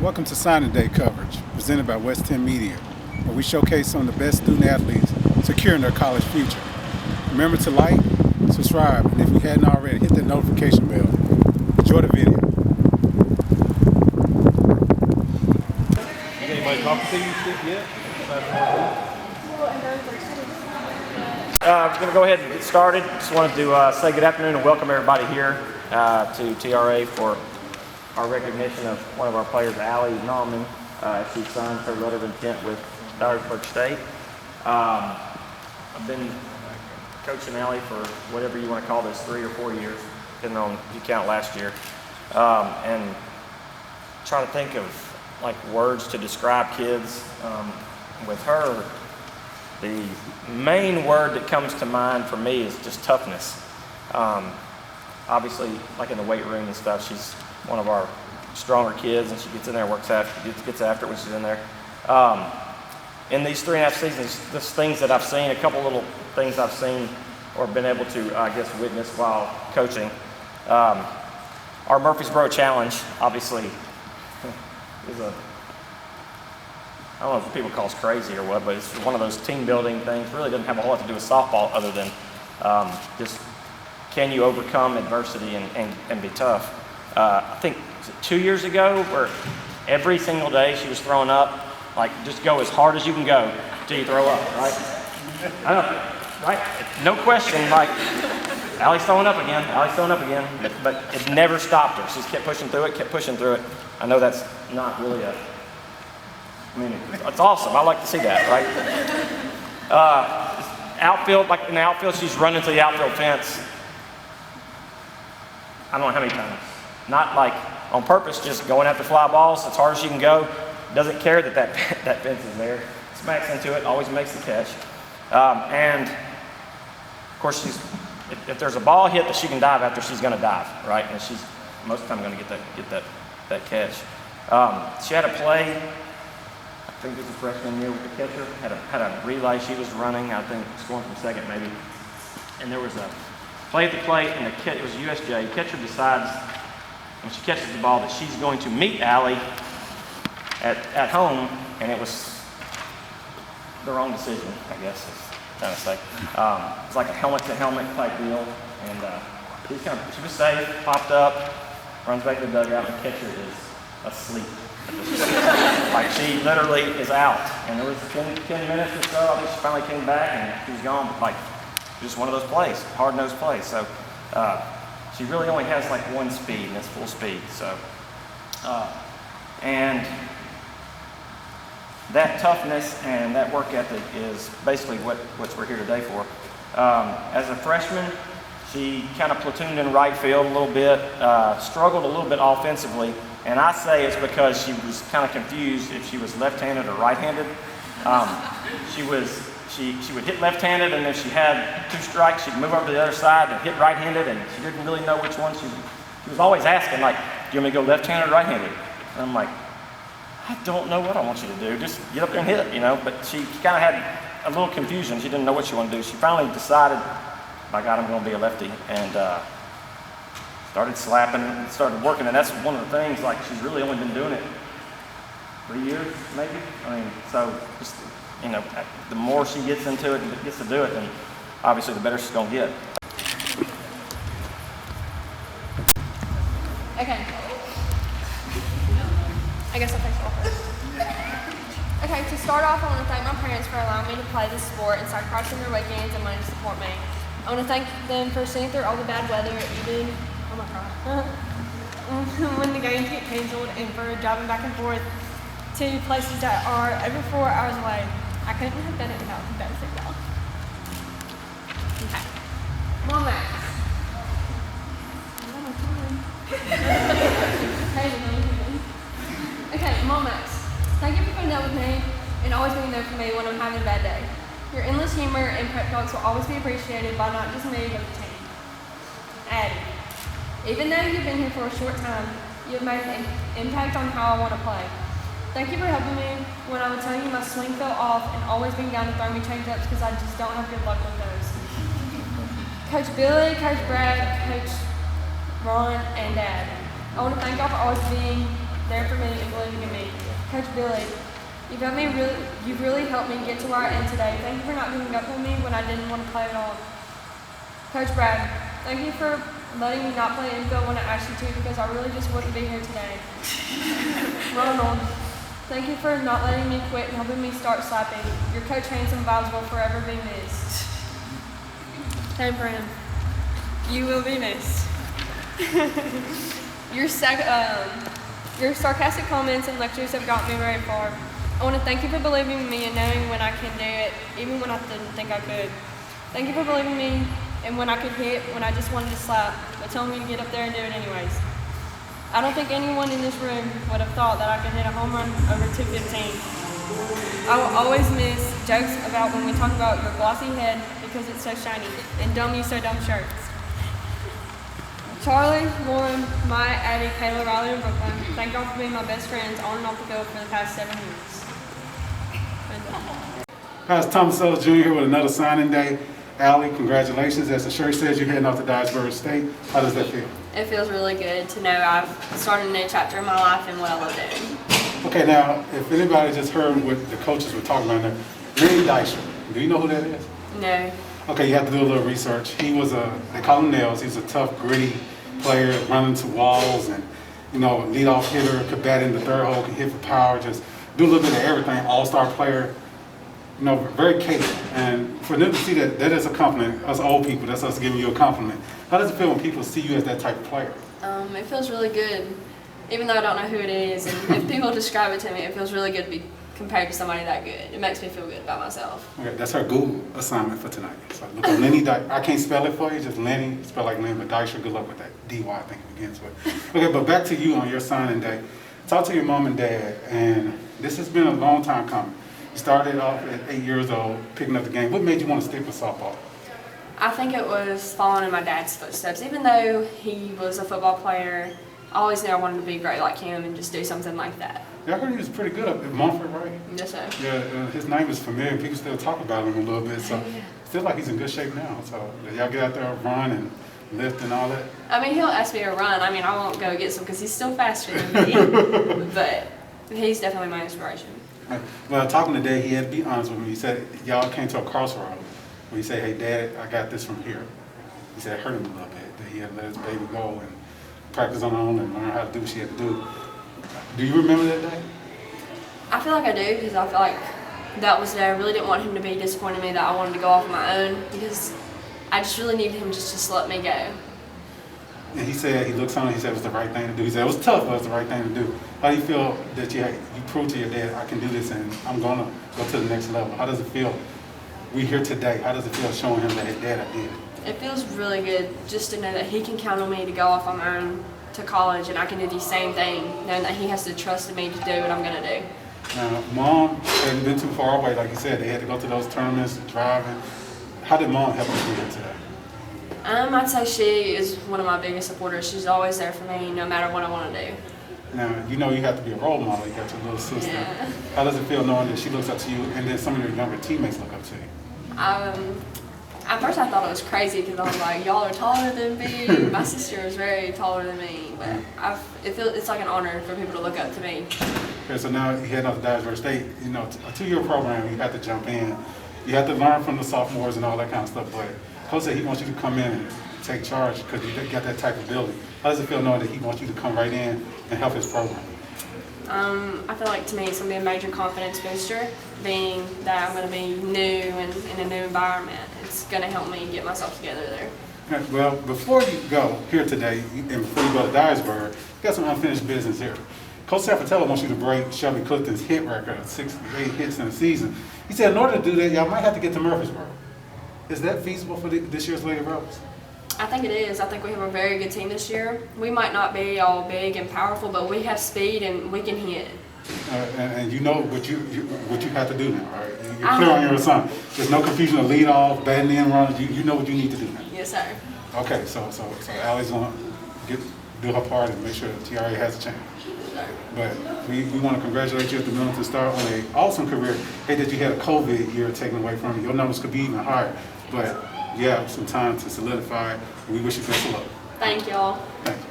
Welcome to Signing Day coverage, presented by West 10 Media, where we showcase some of the best student athletes securing their college future. Remember to like, subscribe, and if you hadn't already, hit the notification bell. Enjoy the video. Anybody talking to you yet? I'm going to go ahead and get started. Just wanted to say good afternoon and welcome everybody here to TRA for our recognition of one of our players, Ali Naumann. She signed her letter of intent with Dyersburg State. I've been coaching Ali for whatever you want to call this, 3 or 4 years, depending on if you count last year. And trying to think of like words to describe kids. With her, the main word that comes to mind for me is just toughness. Obviously, like in the weight room and stuff, she's one of our stronger kids, and she gets in there and gets after it when she's in there. In these 3.5 seasons, just things that I've seen, a couple little things I've seen or been able to, I guess, witness while coaching. Our Murfreesboro Challenge, obviously, is I don't know if people call us crazy or what, but it's one of those team building things. Really doesn't have a whole lot to do with softball other than just can you overcome adversity and be tough. I think was it 2 years ago where every single day she was throwing up, like just go as hard as you can go till you throw up, right? I know, right? No question, like Ali's throwing up again, but it never stopped her. She just kept pushing through it. I know that's not really it's awesome. I like to see that, right? Outfield, like in the outfield, she's running to the outfield fence. I don't know how many times. Not like on purpose, just going after fly balls as hard as she can go. Doesn't care that fence is there. Smacks into it, always makes the catch. And of course, if there's a ball hit that she can dive after, she's going to dive, right? And she's most of the time going to get that catch. She had a play. I think it was a freshman year with the catcher. Had a relay she was running. I think scoring from second maybe. And there was a play at the plate, and it was USJ. The catcher decides when she catches the ball that she's going to meet Ali at home, and it was the wrong decision, I guess is trying to say. It's like a helmet-to-helmet type deal, and she was safe, popped up, runs back to the dugout, and the catcher is asleep. Like she literally is out, and there was 10 minutes or so. I think she finally came back and she was gone. Like just one of those plays, hard-nosed plays. So she really only has like one speed, and it's full speed. So and that toughness and that work ethic is basically what we're here today for. As a freshman, she kind of platooned in right field a little bit, struggled a little bit offensively. And I say it's because she was kind of confused if she was left-handed or right-handed. She would hit left-handed, and if she had 2 strikes, she'd move over to the other side and hit right-handed, and she didn't really know which one. She was always asking, like, do you want me to go left-handed or right-handed? And I'm like, I don't know what I want you to do. Just get up there and hit, you know. But she kind of had a little confusion. She didn't know what she wanted to do. She finally decided, by God, I'm going to be a lefty, and started slapping and started working, and that's one of the things, like she's really only been doing it 3 years, maybe. I mean, so just, you know, the more she gets into it and gets to do it, then obviously the better she's going to get. Okay. I guess I'll take it off first. Okay, to start off, I want to thank my parents for allowing me to play this sport and sacrificing their weekends and money to support me. I want to thank them for seeing through all the bad weather, even when the games get canceled, and for driving back and forth to places that are over 4 hours away. I couldn't have done it without better signal. Okay. Mom, Max. Okay, Mom, Max. Thank you for putting up with me and always being there for me when I'm having a bad day. Your endless humor and prep talks will always be appreciated by not just me, but the team. Addie. Even though you've been here for a short time, you have made an impact on how I want to play. Thank you for helping me when I would tell you my swing fell off and always being down to throw me change-ups because I just don't have good luck with those. Coach Billy, Coach Brad, Coach Ron, and Dad. I want to thank y'all for always being there for me and believing in me. Coach Billy, you've really helped me get to where I am today. Thank you for not giving up on me when I didn't want to play at all. Coach Brad, thank you for letting me not play infield when I asked you to because I really just wouldn't be here today. Ronald, thank you for not letting me quit and helping me start slapping. Your Coach Handsome vibes will forever be missed. Same for him. You will be missed. Your sarcastic comments and lectures have gotten me very far. I want to thank you for believing in me and knowing when I can do it, even when I didn't think I could. Thank you for believing me and when I could hit, when I just wanted to slap, but telling me to get up there and do it anyways. I don't think anyone in this room would have thought that I could hit a home run over 215. I will always miss jokes about when we talk about your glossy head because it's so shiny, and dumb you so dumb shirts. Charlie, Lauren, Maya, Addie, Kayla, Riley, and Brooklyn, thank y'all for being my best friends on and off the field for the past 7 years. Hi, it's Thomas Ellis Jr. here with another signing day. Ali, congratulations. As the shirt says, you're heading off to Dyersburg State. How does that feel? It feels really good to know I've started a new chapter in my life and what I love doing. Okay, now, if anybody just heard what the coaches were talking about there, Lenny Dykstra, do you know who that is? No. Okay, you have to do a little research. He was they call him Nails. He's a tough, gritty player, running to walls and, leadoff hitter, could bat in the third hole, can hit for power, just do a little bit of everything, all-star player. Very capable. And for them to see that is a compliment. Us old people, that's us giving you a compliment. How does it feel when people see you as that type of player? It feels really good, even though I don't know who it is. And if people describe it to me, it feels really good to be compared to somebody that good. It makes me feel good about myself. Okay, that's our Google assignment for tonight. So look up Lenny Dykstra. I can't spell it for you, just Lenny, spell like Lenny, but Dykstra, good luck with that. D-Y, I think it begins with. Okay, but back to you on your signing day. Talk to your mom and dad, and this has been a long time coming. You started off at 8 years old, picking up the game. What made you want to stick with softball? I think it was following in my dad's footsteps. Even though he was a football player, I always knew I wanted to be great like him and just do something like that. Yeah, I heard he was pretty good up at Montfort, right? Yes, sir. Yeah, his name is familiar. People still talk about him a little bit, so I feel like he's in good shape now. So y'all get out there and run and lift and all that? I mean, he'll ask me to run. I mean, I won't go get some because he's still faster than me. But he's definitely my inspiration. Well, talking today, he had to be honest with me. He said, y'all came to a crossroad where he said, hey, Dad, I got this from here. He said it hurt him a little bit, that he had to let his baby go and practice on her own and learn how to do what she had to do. Do you remember that day? I feel like I do because I feel like that was there. I really didn't want him to be disappointed in me that I wanted to go off on my own because I just really needed him just to let me go. And he said, he looks on it, he said it was the right thing to do. He said it was tough, but it was the right thing to do. How do you feel that you proved to your dad, I can do this and I'm going to go to the next level? How does it feel? We here today. How does it feel showing him that his dad, I did? It feels really good just to know that he can count on me to go off on my own to college and I can do the same thing, knowing that he has to trust in me to do what I'm going to do. Now, Mom hadn't been too far away, like you said. They had to go to those tournaments, driving. How did Mom help you do that today? I'd say she is one of my biggest supporters. She's always there for me no matter what I want to do. Now, you know you have to be a role model. You got your little sister. Yeah. How does it feel knowing that she looks up to you and then some of your younger teammates look up to you? At first I thought it was crazy because I was like, y'all are taller than me. My sister is very taller than me. But it's like an honor for people to look up to me. Okay, so now you head up to Dyersburg State. You know, a 2-year program, you have to jump in. You have to learn from the sophomores and all that kind of stuff. But Coach said he wants you to come in and take charge because you got that type of ability. How does it feel knowing that he wants you to come right in and help his program? I feel like to me it's going to be a major confidence booster, being that I'm going to be new and in a new environment. It's going to help me get myself together there. Okay, well, before you go here today and before you go to Dyersburg, you got some unfinished business here. Coach Sanfratello wants you to break Shelby Clifton's hit record of 68 hits in a season. He said in order to do that, y'all might have to get to Murfreesboro. Is that feasible for this year's Lady Rebels? I think it is. I think we have a very good team this year. We might not be all big and powerful, but we have speed and we can hit. And you know what you have to do now, right? You're clear on your assignment. There's no confusion of lead off, batting in runs. You know what you need to do now. Yes, sir. Okay, so Allie's gonna do her part and make sure that TRA has a chance. But we want to congratulate you at the moment to start on an awesome career. Hey, that you had a COVID year taken away from you. Your numbers could be even higher, but you have some time to solidify. We wish you best of luck. Thank y'all. Thank you.